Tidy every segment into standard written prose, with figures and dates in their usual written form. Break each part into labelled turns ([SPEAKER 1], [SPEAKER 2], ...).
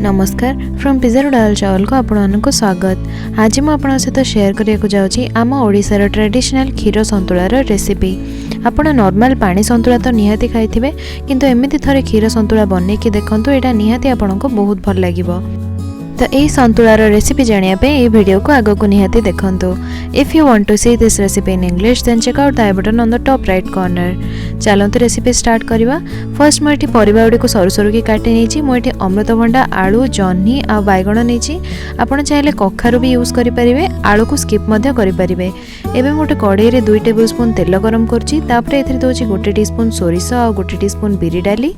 [SPEAKER 1] नमस्कार फ्रम्पिज़ाटोडालचावल को आपको स्वागत। आज मैं आपन सहित शेयर करने जाऊँगी आम ओडिशार ट्रेडिशनल क्षीर संतुलार रेसिपी। आपण नॉर्मल पानी संतुला तो निहाती खाइथिबे, किंतु एमिति थरे क्षीर संतुला बनै कि देखंतु एटा निहाती आपनको बहुत भल लागिबो। तो यही संतुलार रेसिपी जानिया पे ये वीडियो को आगो को निहाती देखंतु। If you want to see this recipe in English then check out the I button on the top right corner. चलते रेसिपी स्टार्ट करवा। फर्स्ट मुझे परिबा गुड़ी को सरू सरू की काटी नहीं, मुझे अमृतभंडा आलू जह्नी आ बैगण नहीं। आपड़ चाहिए कखारू भी यूज करेंगे, आलू को स्किप करेंगे। एवं गोटे कड़े 2 टेबल स्पून तेल गरम कर दौर गोटे टीस्पून सोरिष आ गोटे टीस्पून बिरी डाली।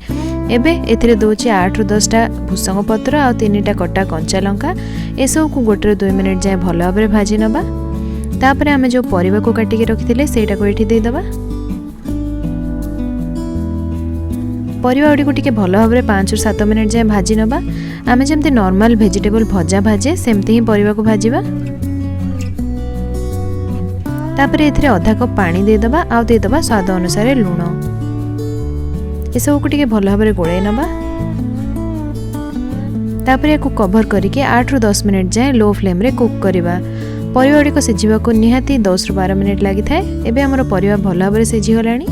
[SPEAKER 1] एवं ए दौर 8 ରୁ 10टा भूसंग पत्र आ 3टा कटा कंचा लंका। एसबू को गोटे 2 मिनिट जाए भल भाव में भाजी नवा। तापर आम जो परिबा को काटिकी रखी सेटा को ये देदेबा। परिबा गुड़ी को टिके भल भाव में 5 ରୁ 7 मिनिट जाए भाजी नवा। आम जमती नॉर्मल वेजिटेबल भजा भाजे सेमती ही परिबा को भाजिबा। तापर एथिरे आधा कप पानी देदेबा आ देदेबा स्वाद अनुसार लुण। एसबू को टिके भल भाव में गोले नवा। तापर या कभर करके 8 ରୁ 10 मिनिट जाए लो फ्लेम रे कुक करवा। परिबा गुड़ी को सिझा को निहाती 10 ରୁ 12 मिनिट लगी थाए। एबे हमर परिबा भल भाव में सिझी गलानी।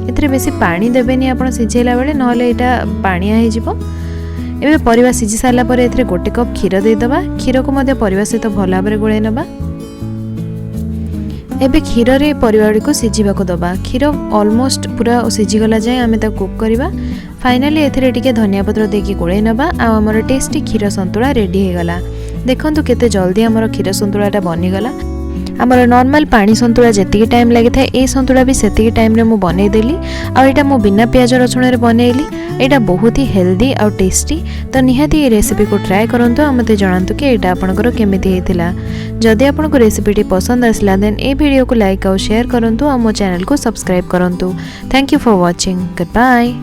[SPEAKER 1] एथरे बेसी पानी देबेनी आपण सिझेला बेले, नहले एटा पानिया हे जिवो। एबे परिबा सिझी सारला परे एथरे गोटे कप क्षीर दे दबा। क्षीर को मध्य परिबा सहित भल भाव में गोळे नबा। एबे क्षीर रे परिबा गुड़ी को सिझीबा को दबा। क्षीर ऑलमोस्ट पूरा सिझी गला जाए आमे ता कुक करबा। फाइनली एथिरे टिके धनिया पत्र देकी गोळे नबा आ हमर टेस्टी क्षीर संतुला रेडी हे गला। देखंतु केते जल्दी हमर क्षीर संतुलाटा बनी गला। आमर नॉर्मल पानी संतुला जेतिकी टाइम लगी था ए संतुला भी सेतिकी टाइम रे मु बनै देली। आ एटा मु बिना प्याज रसुण रे बनैली। एटा बहुत ही हेल्दी आ टेस्टी। तो निहाती ये रेसिपी को ट्राई करंतु आ मते जणांतु कि एटा आपनकर केमिति हेतिला। जदि आपनको रेसिपीटी पसंद आसला देन ए वीडियो को लाइक और शेयर करंतु आ मो चैनल को सब्सक्राइब करंतु। Thank you for watching. Good bye.